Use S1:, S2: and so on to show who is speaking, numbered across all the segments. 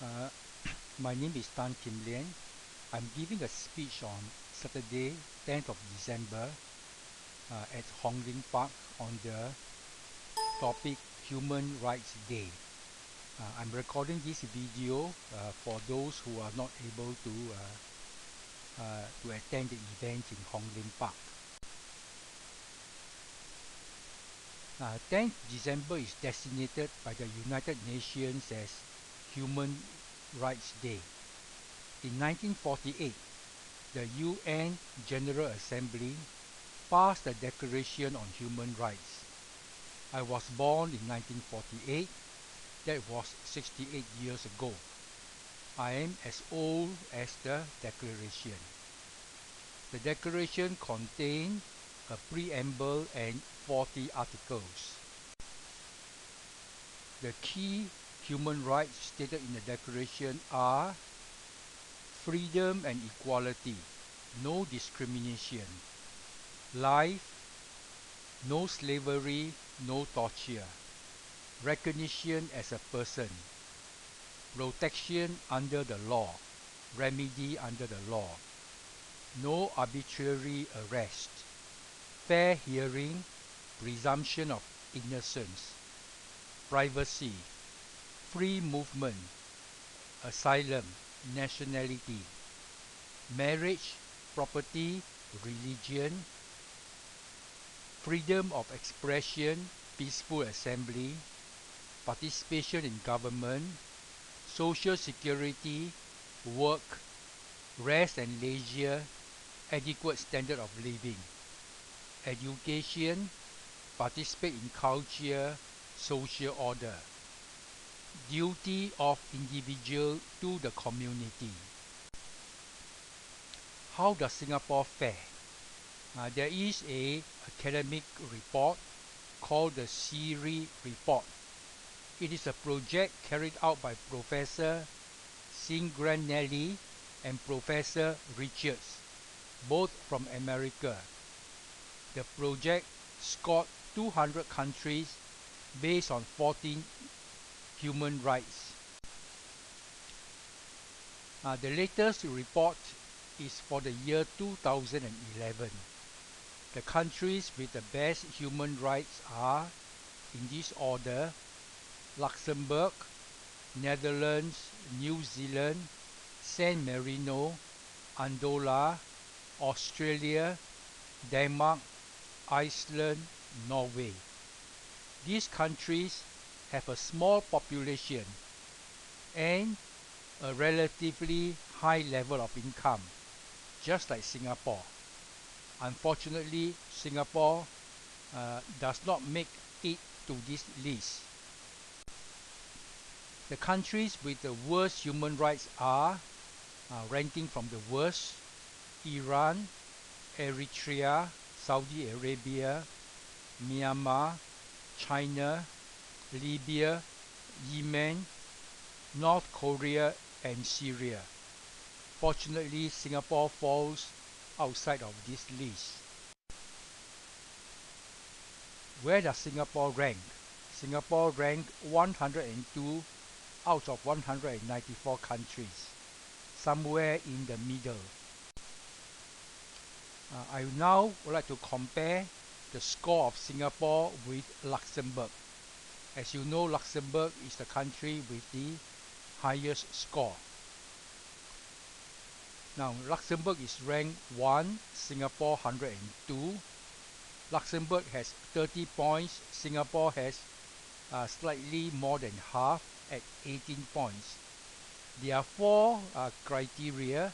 S1: Uh, my name is Lian. I'm giving a speech on Saturday, 10th of December at Hong Lim Park on the topic Human Rights Day. I'm recording this video for those who are not able to attend the event in Hong Lim Park. 10th December is designated by the United Nations as Human Rights Day. In 1948, the UN General Assembly passed the Declaration on Human Rights. I was born in 1948. That was 68 years ago. I am as old as the Declaration. The Declaration contained a preamble and 40 articles. The key human rights stated in the Declaration are freedom and equality, no discrimination, life, no slavery, no torture, recognition as a person, protection under the law, remedy under the law, no arbitrary arrest, fair hearing, presumption of innocence, privacy, free movement, asylum, nationality, marriage, property, religion, freedom of expression, peaceful assembly, participation in government, social security, work, rest and leisure, adequate standard of living, education, participate in culture, social order, duty of individual to the community. How does Singapore fare? There is an academic report called the CIRI Report. It is a project carried out by Professor Singranelli and Professor Richards, both from America. The project scored 200 countries based on 14 human rights. The latest report is for the year 2011. The countries with the best human rights are, in this order, Luxembourg, Netherlands, New Zealand, San Marino, Andorra, Australia, Denmark, Iceland, Norway. These countries have a small population and a relatively high level of income, just like Singapore. Unfortunately, Singapore does not make it to this list. The countries with the worst human rights are, ranking from the worst, Iran, Eritrea, Saudi Arabia, Myanmar, China, Libya, Yemen, North Korea, and Syria. Fortunately, Singapore falls outside of this list. Where does Singapore rank? Singapore ranked 102 out of 194 countries, somewhere in the middle. I now would like to compare the score of Singapore with Luxembourg. As you know, Luxembourg is the country with the highest score. Now, Luxembourg is ranked 1, Singapore 102. Luxembourg has 30 points. Singapore has slightly more than half at 18 points. There are 4 criteria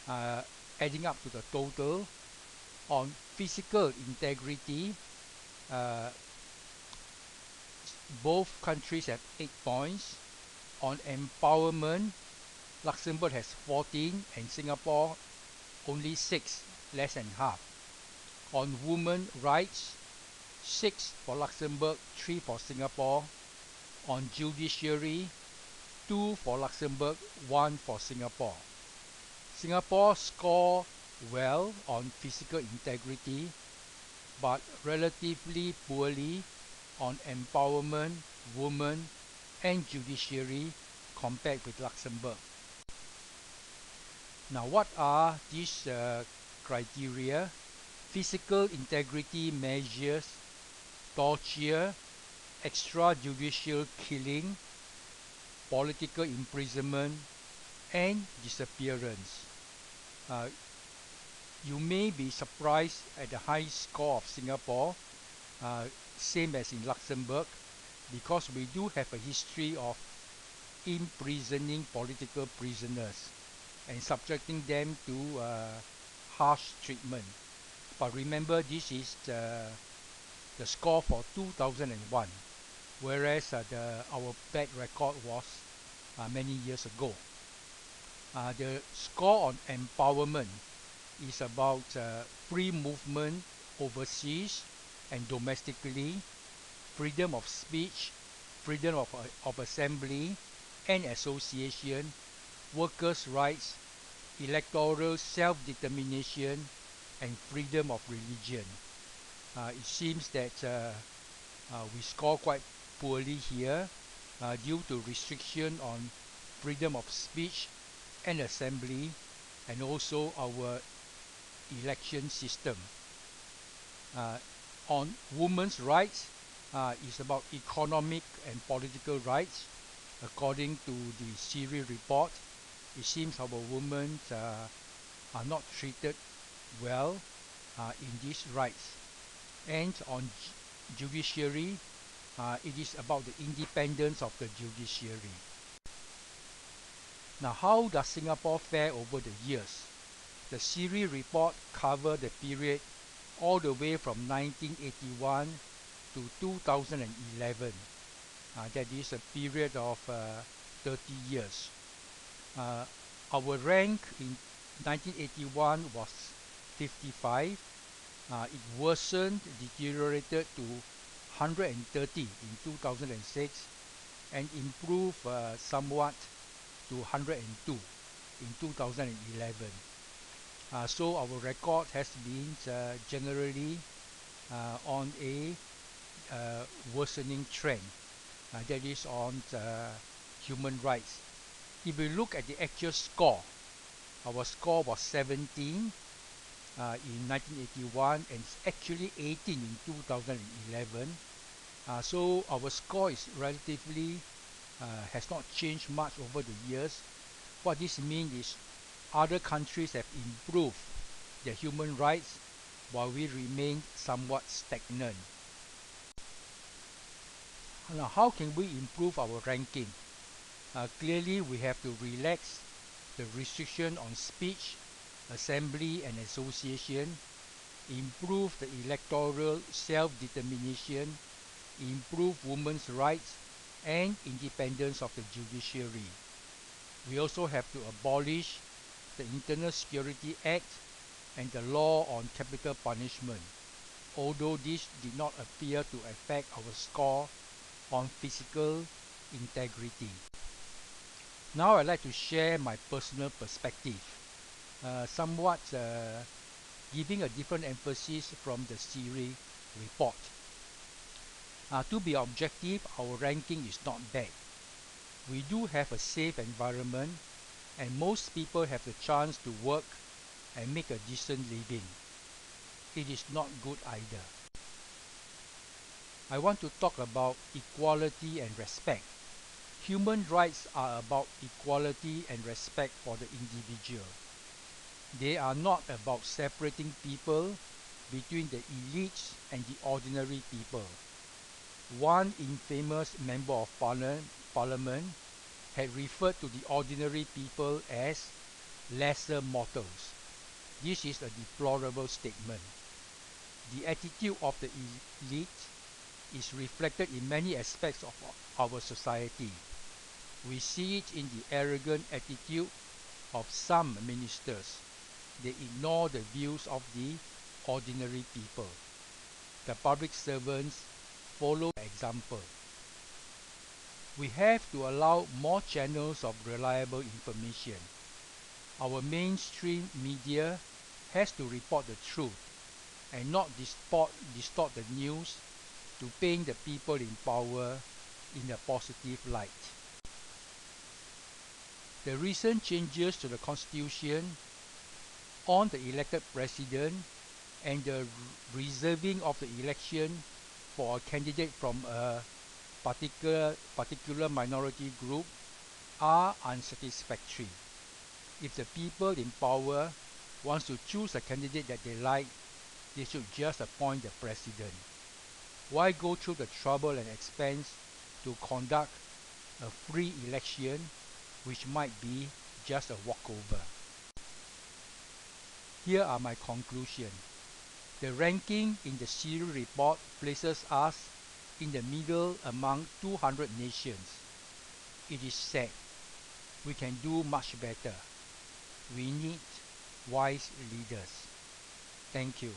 S1: adding up to the total. On physical integrity, both countries have 8 points. On empowerment, Luxembourg has 14 and Singapore only 6, less than half. On women rights, 6 for Luxembourg, 3 for Singapore. On judiciary, 2 for Luxembourg, 1 for Singapore. Singapore score well on physical integrity, but relatively poorly on empowerment, women, and judiciary compared with Luxembourg. Now, what are these criteria? Physical integrity measures, torture, extrajudicial killing, political imprisonment, and disappearance. Uh, you may be surprised at the high score of Singapore, uh, same as in Luxembourg, because we do have a history of imprisoning political prisoners and subjecting them to harsh treatment. But remember, this is the score for 2001, whereas our bad record was many years ago. The score on empowerment is about free movement overseas and domestically, freedom of speech, freedom of assembly and association, workers' rights, electoral self-determination, and freedom of religion. It seems that we score quite poorly here due to restriction on freedom of speech and assembly, and also our election system. On women's rights, is about economic and political rights. According to the CIRI report, it seems our women are not treated well in these rights. And on judiciary, it is about the independence of the judiciary. Now, how does Singapore fare over the years? The CIRI report covers the period all the way from 1981 to 2011. That is a period of 30 years. Our rank in 1981 was 55. It worsened, deteriorated to 130 in 2006 and improved somewhat to 102 in 2011. So our record has been generally on a worsening trend. That is on human rights. If we look at the actual score, our score was 17 in 1981 and actually 18 in 2011. So our score is relatively has not changed much over the years. What this means is other countries have improved their human rights while we remain somewhat stagnant. Now, how can we improve our ranking? Clearly, we have to relax the restriction on speech, assembly and association, improve the electoral self-determination, improve women's rights and independence of the judiciary. We also have to abolish the Internal Security Act and the law on capital punishment, although this did not appear to affect our score on physical integrity. Now I'd like to share my personal perspective, somewhat giving a different emphasis from the CIRI report. To be objective, our ranking is not bad. We do have a safe environment and most people have the chance to work and make a decent living. It is not good either. I want to talk about equality and respect. Human rights are about equality and respect for the individual. They are not about separating people between the elites and the ordinary people. One infamous member of parliament had referred to the ordinary people as lesser mortals. This is a deplorable statement. The attitude of the elite is reflected in many aspects of our society. We see it in the arrogant attitude of some ministers. They ignore the views of the ordinary people. The public servants follow the example. We have to allow more channels of reliable information. Our mainstream media has to report the truth and not distort the news to paint the people in power in a positive light. The recent changes to the constitution on the elected president and the reserving of the election for a candidate from a particular minority group are unsatisfactory. If the people in power wants to choose a candidate that they like, they should just appoint the president. Why go through the trouble and expense to conduct a free election which might be just a walkover? Here are my conclusions. The ranking in the CIRI report places us in the middle among 200 nations. It is sad. We can do much better. We need wise leaders. Thank you.